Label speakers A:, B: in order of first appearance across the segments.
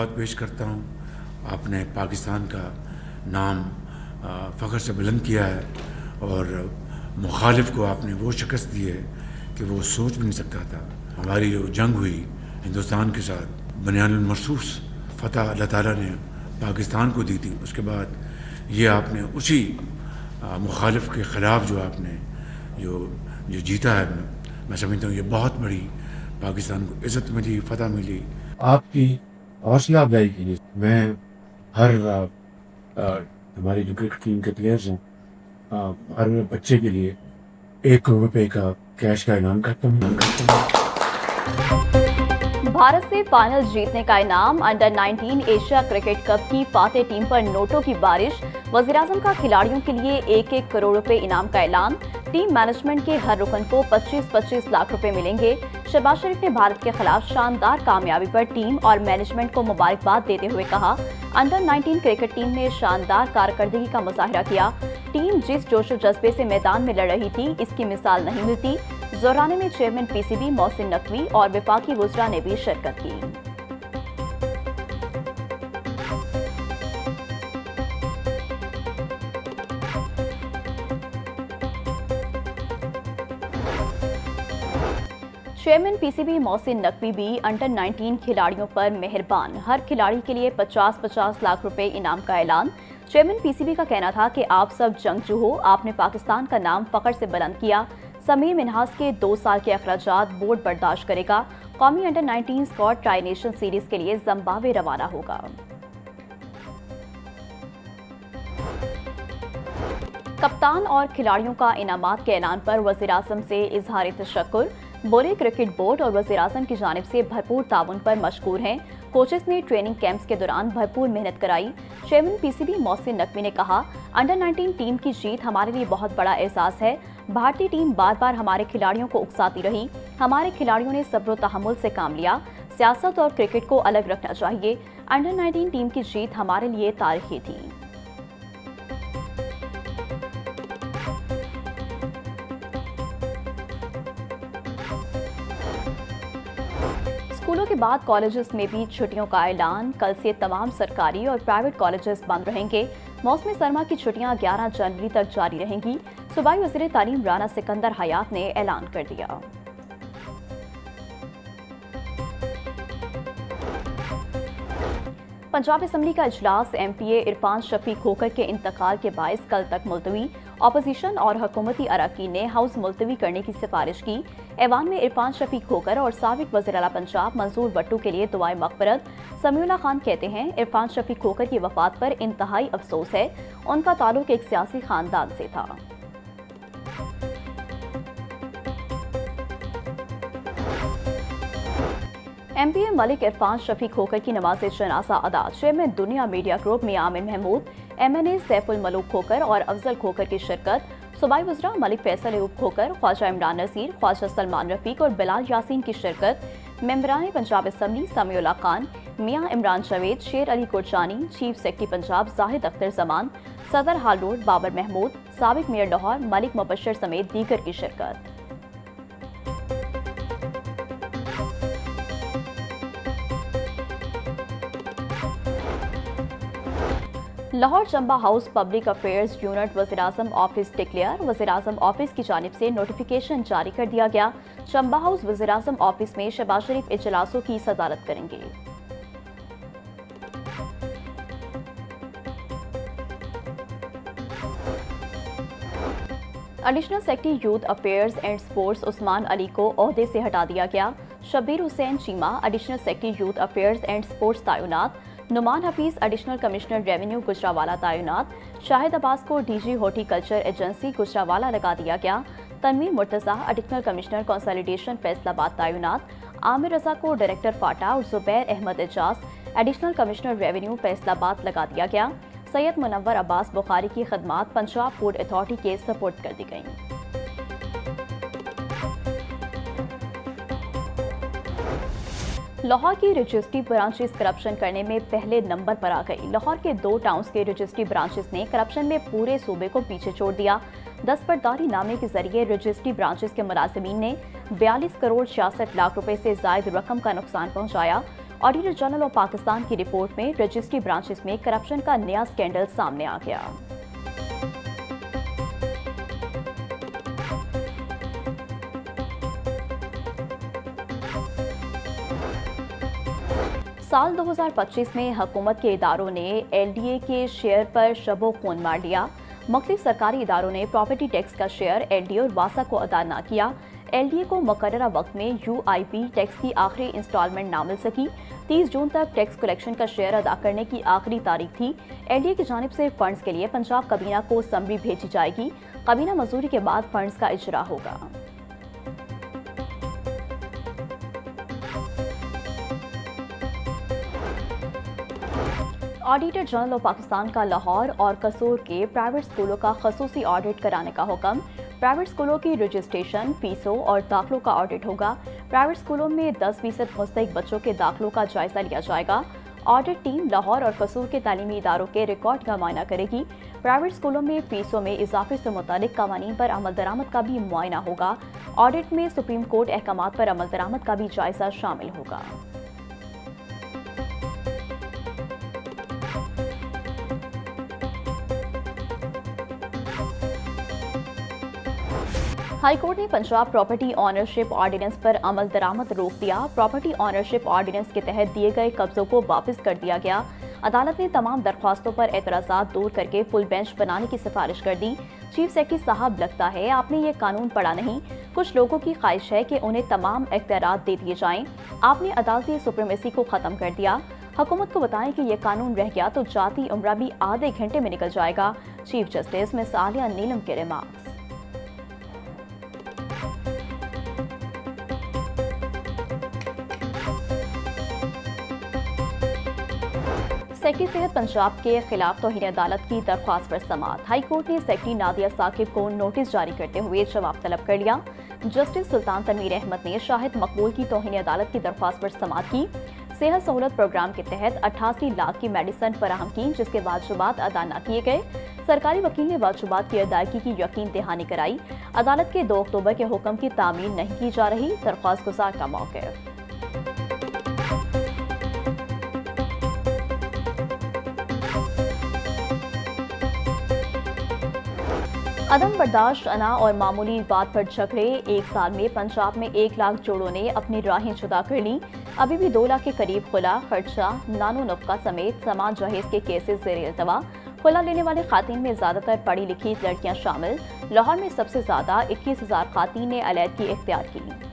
A: मुबारकबाद पेश करता हूँ। आपने पाकिस्तान का नाम फ़ख्र से बुलंद किया है और मुखालिफ को आपने वो शिकस्त दी है कि वो सोच भी नहीं सकता था। हमारी जो जंग हुई हिंदुस्तान के साथ, बुनियानुल मरसूस फ़तह अल्लाह ताला ने पाकिस्तान को दी थी। उसके बाद ये आपने उसी मुखालिफ के ख़िलाफ़ जो आपने जो जीता है, मैं समझता हूँ ये बहुत बड़ी पाकिस्तान को इज़्ज़त मिली, फ़तह मिली। आपकी हौसला अफजाई के लिए मैं हर हमारी जो क्रिकेट टीम के प्लेयर्स हैं, हर बच्चे के लिए 1 करोड़ रुपए का कैश का ऐलान करता हूँ।
B: भारत से फाइनल जीतने का इनाम, अंडर 19 एशिया क्रिकेट कप की फातेह टीम पर नोटों की बारिश, वज़ीर-ए-आज़म का खिलाड़ियों के लिए 1-1 करोड़ रुपए इनाम का ऐलान, टीम मैनेजमेंट के हर रुकन को 25-25 लाख रुपए मिलेंगे। शहबाज शरीफ ने भारत के खिलाफ शानदार कामयाबी पर टीम और मैनेजमेंट को मुबारकबाद देते हुए कहा, अंडर 19 क्रिकेट टीम ने शानदार कारकर्दगी का मुजाहिरा किया। टीम जिस जोशो जज्बे से मैदान में लड़ रही थी, इसकी मिसाल नहीं मिलती। जोराने में चेयरमैन पीसीबी मोहसिन नकवी और वफाकी वुज़रा ने भी शिरकत की। चेयरमैन पीसीबी मोहसिन नकवी भी अंडर 19 खिलाड़ियों पर मेहरबान, हर खिलाड़ी के लिए 50-50 लाख रुपए इनाम का ऐलान। चेयरमैन पीसीबी का कहना था कि आप सब जंगजू हो, आपने पाकिस्तान का नाम फख्र से बुलंद किया। समीर मिन्हास के 2 साल के अखराजात बोर्ड बर्दाश्त करेगा। कौमी under 19 squad tri nation series के लिए जिम्बाब्वे रवाना होगा। कप्तान और खिलाड़ियों का इनामात के ऐलान पर वज़ीर-ए-आज़म से इजहार तशक्कुर, बोले क्रिकेट बोर्ड और वज़ीर-ए-आज़म की जानिब से भरपूर ताउन पर मशकूर हैं। कोचेस ने ट्रेनिंग कैंप्स के दौरान भरपूर मेहनत कराई। चेयरमैन पीसीबी मोहसिन नकवी ने कहा, अंडर 19 टीम की जीत हमारे लिए बहुत बड़ा एहसास है। भारतीय टीम बार बार हमारे खिलाड़ियों को उकसाती रही, हमारे खिलाड़ियों ने सब्र तहम्मुल से काम लिया। सियासत और क्रिकेट को अलग रखना चाहिए। अंडर 19 टीम की जीत हमारे लिए तारीखी थी। स्कूलों के बाद कॉलेजेस में भी छुट्टियों का ऐलान, कल से तमाम सरकारी और प्राइवेट कॉलेजेस बंद रहेंगे। मौसमी सरमा की छुट्टियां 11 जनवरी तक जारी रहेंगी। सूबाई वज़ीर तालीम राना सिकंदर हयात ने ऐलान कर दिया। पंजाब असम्बली का इजलास एमपीए इरफान शफी खोखर के इंतकाल के बायस कल तक मुलतवी। अपोजिशन और हुकूमती अरकान ने हाउस मुलतवी करने की सिफारिश की। ऐवान में इरफान शफी खोखर और साबिक वज़ीर आला पंजाब मंजूर भट्टू के लिए दुआए मग़फ़िरत। समीउल्लाह खान कहते हैं, इरफान शफी खोखर की वफ़ात पर इंतहाई अफसोस है। उनका ताल्लुक एक सियासी खानदान से था। एमपीए मलिक इरफान शफी खोखर की नमाज़े जनाज़ा अदा। चेयरमैन दुनिया मीडिया ग्रुप मियां आमिर महमूद, एमएनए सैफुल मलूक खोखर और अफजल खोखर की शिरकत। सूबाई वज़रा मलिक फैसल अयूब खोखर, ख्वाजा इमरान नज़ीर, ख्वाजा सलमान रफ़ीक और बिलाल यासीन की शिरकत। मेंबरान पंजाब असम्बली समीउल्लाह खान, मियां इमरान जावेद, शेर अली कुरचानी, चीफ सेक्रेटरी पंजाब जाहिद अख्तर जमान, सदर हाल रोड बाबर महमूद, साबिक मेयर लाहौर मलिक मुबशर समेत दीगर की शिरकत। Lahore Chamba house public affairs unit वज़ीर-ए-आज़म ऑफिस डिक्लेयर। वज़ीर-ए-आज़म ऑफिस की जानिब से नोटिफिकेशन जारी कर दिया गया। चंबा हाउस वज़ीर-ए-आज़म ऑफिस में शहबाज शरीफ इजलासों की सदारत करेंगे। Additional secretary youth affairs and sports Usman Ali को ओहदे से हटा दिया गया। Shabbir Hussain Cheema additional secretary youth affairs and sports तैनात। Noman Hafeez additional commissioner revenue Gujranwala तैनात। शाहिद अब्बास को डीजी हॉर्टिकल्चर एजेंसी गुजरावाला लगा दिया गया। Tanveer Murtaza additional commissioner consolidation Faisalabad तैनात। आमिर रजा को डायरेक्टर फाटा और Zubair Ahmed Ejaz additional commissioner revenue Faisalabad लगा दिया गया। सैयद मुनव्वर अब्बास बुखारी की खदमात पंजाब फूड अथॉरिटी के सपोर्ट कर दी गई। लाहौर की रजिस्ट्री ब्रांचेस करप्शन करने में पहले नंबर पर आ गई। लाहौर के 2 टाउन्स के रजिस्ट्री ब्रांचेस ने करप्शन में पूरे सूबे को पीछे छोड़ दिया। दस्तबरदारी नामे के जरिए रजिस्ट्री ब्रांचेस के मुलाजिमीन ने 42 करोड़ 66 लाख रुपए से जायद रकम का नुकसान पहुंचाया। ऑडिटर जनरल ऑफ पाकिस्तान की रिपोर्ट में रजिस्ट्री ब्रांचेस में करप्शन का नया स्कैंडल सामने आ गया। साल 2025 में हुकूमत के इदारों ने एलडीए के शेयर पर शबो खून मार लिया। मुख्तलिफ सरकारी इदारों ने प्रॉपर्टी टैक्स का शेयर एलडीए और वासा को अदा न किया। एलडीए को मुकर्ररा वक्त में यूआईपी टैक्स की आखिरी इंस्टॉलमेंट ना मिल सकी। 30 जून तक टैक्स कलेक्शन का शेयर अदा करने की आखिरी तारीख थी। एलडीए की जानिब से फंड्स के लिए पंजाब कबीना को समरी भेजी जाएगी। कबीना मंजूरी के बाद फंड्स का इजरा होगा। ऑडिटर जनरल ऑफ पाकिस्तान का लाहौर और कसूर के प्राइवेट स्कूलों का खसूसी ऑडिट कराने का हुक्म। प्राइवेट स्कूलों की रजिस्ट्रेशन, फीसों और दाखिलों का ऑडिट होगा। प्राइवेट स्कूलों में 10% मुस्तहिक बच्चों के दाखिलों का जायजा लिया जाएगा। ऑडिट टीम लाहौर और कसूर के तालीमी इदारों के रिकॉर्ड का मुआयना करेगी। प्राइवेट स्कूलों में फीसों में इजाफे से मुतालिक कवानीन पर अमल दरामद का भी मुआयना होगा। ऑडिट में सुप्रीम कोर्ट अहकामात पर अमल दरामद का भी जायजा शामिल होगा। हाईकोर्ट ने पंजाब प्रॉपर्टी ऑनरशिप ऑर्डिनेंस पर अमल दरामद रोक दिया। प्रॉपर्टी ऑनरशिप ऑर्डिनेंस के तहत दिए गए कब्जों को वापस कर दिया गया। अदालत ने तमाम दरख्वास्तों पर एतराज़ात दूर करके फुल बेंच बनाने की सिफारिश कर दी। चीफ सेक्रेटरी साहब, लगता है आपने ये कानून पढ़ा नहीं। कुछ लोगों की ख्वाहिश है कि उन्हें तमाम इख्तियारात दे दिए जाएं। आपने अदालती सुप्रीमेसी को ख़त्म कर दिया। हुकूमत को बताएं कि ये कानून रह गया तो जाती उम्रा भी आधे घंटे में निकल जाएगा। चीफ जस्टिस मिस आलिया नीलम के रिमार्क्स। सेक्रेटरी सेहत पंजाब के खिलाफ तौहीन अदालत की दरख्वास्त पर समाअत। हाई कोर्ट ने सेक्रेटरी नादिया साकिब को नोटिस जारी करते हुए जवाब तलब कर लिया। जस्टिस सुल्तान तनवीर अहमद ने शाहिद मकबूल की तौहीन अदालत की दरख्वास्त पर समाअत की। सेहत सहूलत प्रोग्राम के तहत 88 लाख की मेडिसिन फराहम की, जिसके वाजिबात अदा न किए गए। सरकारी वकील ने वाजिबात की अदायगी की यकीन दहानी कराई। अदालत के 2 अक्टूबर के हुक्म की तामील नहीं की जा रही। दरख्वास्त गुजार का मौक़िफ़। अदम बर्दाश्त, अना और मामूली बात पर झगड़े। एक साल में पंजाब में 1 लाख जोड़ों ने अपनी राहें जुदा कर ली। अभी भी 2 लाख के करीब खुला, खर्चा, नानो नफका समेत समाज जहेज के केसेस ज़ेर इल्तवा। खुला लेने वाले खातन में ज़्यादातर पढ़ी लिखी लड़कियां शामिल। लाहौर में सबसे ज़्यादा 21,000 खातन ने अलहदगी इख्तियार की।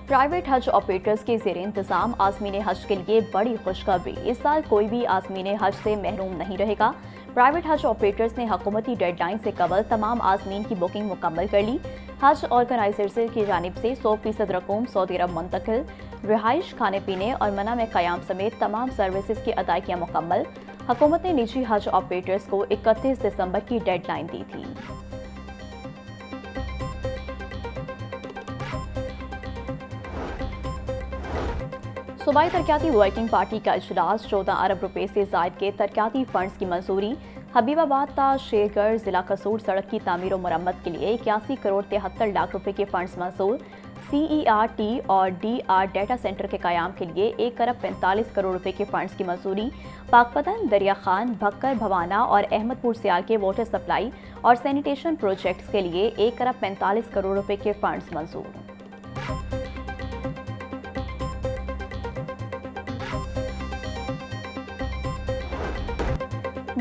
B: प्राइवेट हज ऑपरेटर्स के ज़ेर इंतज़ाम आज़मीन हज के लिए बड़ी खुशखबरी। इस साल कोई भी आज़मीन हज से महरूम नहीं रहेगा। प्राइवेट हज ऑपरेटर्स ने हुकूमती डेडलाइन से कबल तमाम आज़मीन की बुकिंग मुकम्मल कर ली। हज ऑर्गेनाइजर्स की जानिब से 100% रकूम सऊदी अरब मुंतकिल। रिहाइश, खाने पीने और मना में क़याम समेत तमाम सर्विसेज की अदायगियाँ मुकम्मल। हुकूमत ने निजी हज ऑपरेटर्स को 31 दिसंबर की डेडलाइन दी थी। सूबाई तरक्याती वर्किंग पार्टी का इजलास। 14 अरब रुपए से ज़ायद के तरक्याती फंड्स की मंजूरी। हबीबाबाद ता शेरगढ़ जिला कसूर सड़क की तामीर और मरम्मत के लिए 81 करोड़ 73 लाख रुपए के फंड्स मंजूर। CERT और DR डेटा सेंटर के क़याम के लिए 1 अरब 45 करोड़ रुपए के फंड्स की मंजूरी। पाकपतन, दरिया खान, भक्कर, भवाना और अहमदपुर सियाल के वाटर सप्लाई और सैनिटेशन प्रोजेक्ट्स के लिए 1 अरब 45 करोड़ रुपए के फंड्स मंजूर।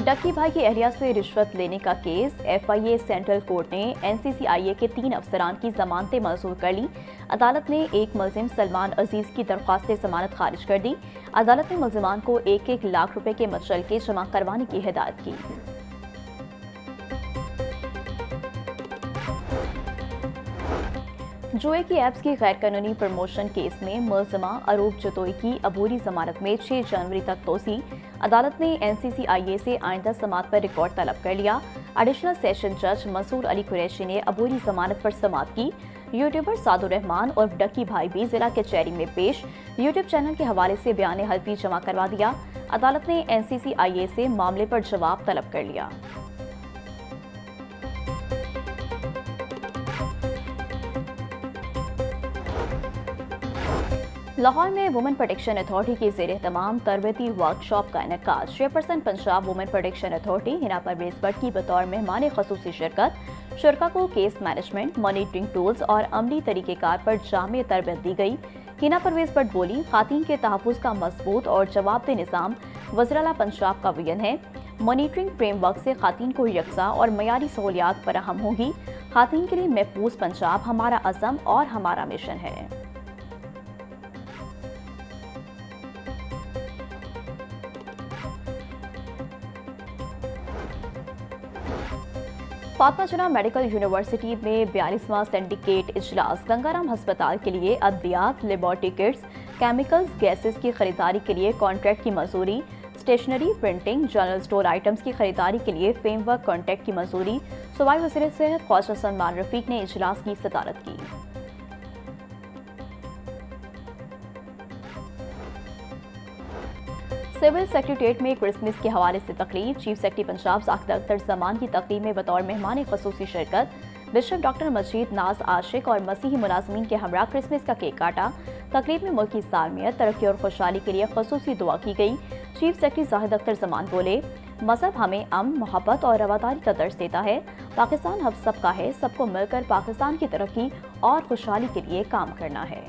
B: डक्की भाई की एहलिया से रिश्वत लेने का केस। FIA सेंट्रल कोर्ट ने NCCIA के 3 अफसरान की जमानतें मंजूर कर ली। अदालत ने एक मुलजिम सलमान अजीज की दरख्वास्त जमानत खारिज कर दी। अदालत ने मुलजिमान को 1-1 लाख रुपए के मचलके जमा करवाने की हिदायत की। जुए की ऐप्स की गैर कानूनी प्रमोशन केस में मुलजिमा अरूप जतोई की अबूरी जमानत में 6 जनवरी तक तोसी। अदालत ने NCCIA से आइंदा समाअत पर रिकॉर्ड तलब कर लिया। एडिशनल सेशन जज मंसूर अली कुरैशी ने अबूरी जमानत पर समाअत की। यूट्यूबर सादुर रहमान और डक्की भाई भी जिला कचहरी में पेश। यूट्यूब चैनल के हवाले से बयान हल्फी जमा करवा दिया। अदालत ने NCCIA से मामले पर जवाब तलब कर लिया। लाहौर में वुमेन प्रोटेक्शन अथॉरिटी के ज़ेर एहतमाम तरबती वर्कशॉप का इनेकाद। Chairperson Punjab women protection authority Hina Parvez Bhatt की बतौर मेहमान खसूसी शिरकत। शुरका को केस मैनेजमेंट, मॉनिटरिंग टूल्स और अमली तरीक़ेकार पर जामे तरबियत दी गई। हिना परवेज भट्ट बोली, खातन के तहफ़्फ़ुज़ का मजबूत और जवाबदेह निज़ाम वज़ीर-ए-आला पंजाब का विजन है। मॉनिटरिंग फ्रेमवर्क से खातन को यकसा और मयारी सहूलियात फराहम होगी। खातन के लिए महफूज पंजाब हमारा अज़म और हमारा मिशन है। फातिमा जिन्ना मेडिकल यूनिवर्सिटी में 42वां सिंडिकेट इजलास। गंगाराम अस्पताल के लिए अद्वियात, लेबॉरेटरी किट्स, केमिकल्स, गैसेस की खरीदारी के लिए कॉन्ट्रैक्ट की मंजूरी। Stationery, printing, general store items की खरीदारी के लिए फ्रेमवर्क कॉन्ट्रैक्ट की मंजूरी। सूबाई वज़ीर सेहत ख्वाजा सलमान रफीक ने इजलास की सदारत की। सिविल सेक्रेटेरिएट में क्रिसमस के हवाले से तकरीब। चीफ सेक्रेटरी पंजाब ज़ाकिर अख्तर ज़मान की तकरीब में बतौर मेहमान खसूसी शिरकत। बिशप डॉक्टर मजीद नाज आशिक और मसीही मुलाजमीन के हमरा क्रिसमस का केक काटा। तकरीब में मुल्क की सालमियत, तरक्की और खुशहाली के लिए खसूसी दुआ की गई। चीफ सेक्रेटरी ज़ाहिद अख्तर ज़मान बोले, मज़हब हमें अमन, मोहब्बत और रवादारी का दर्ज देता है। पाकिस्तान हम सबका है, सबको मिलकर पाकिस्तान की तरक्की और खुशहाली के लिए काम करना है।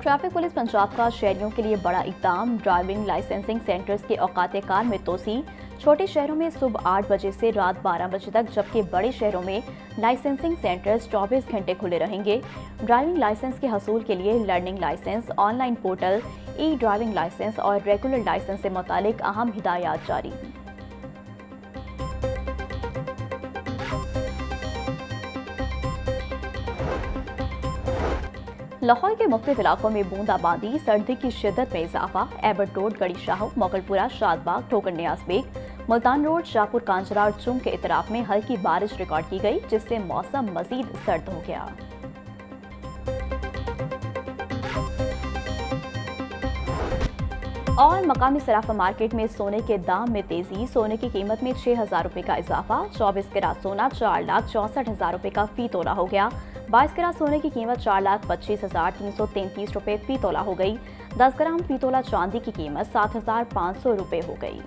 B: ट्रैफिक पुलिस पंजाब का शहरियों के लिए बड़ा इक़दाम। ड्राइविंग लाइसेंसिंग सेंटर्स के औकात कार में तोसी। छोटे शहरों में सुबह 8 बजे से रात 12 बजे तक, जबकि बड़े शहरों में लाइसेंसिंग सेंटर्स 24 घंटे खुले रहेंगे। ड्राइविंग लाइसेंस के हसूल के लिए लर्निंग लाइसेंस, ऑनलाइन पोर्टल, ई ड्राइविंग लाइसेंस और रेगुलर लाइसेंस से मुतालिक अहम हिदायत जारी। लाहौर के मुख्तलिफ इलाकों में बूंदाबांदी, सर्दी की शिद्दत में इजाफा। एबट रोड, गड़ी शाह, मोगलपुरा, शादबाग, ठोकर नियाज बेग, मुल्तान रोड, शाहपुर कांजरा और चुंग के इतराफ में हल्की बारिश रिकॉर्ड की गई, जिससे मौसम मजीद सर्द हो गया। और मकामी सराफा मार्केट में सोने के दाम में तेजी। सोने की कीमत में 6,000 रुपये का इजाफा। 24 कैरेट सोना 4,64,000 रुपये का फी तोला हो गया। 22 कैरेट सोने की कीमत 4,25,333 रुपये फी तोला हो गई। 10 ग्राम फी तोला चांदी की कीमत 7,500 रुपये हो गई।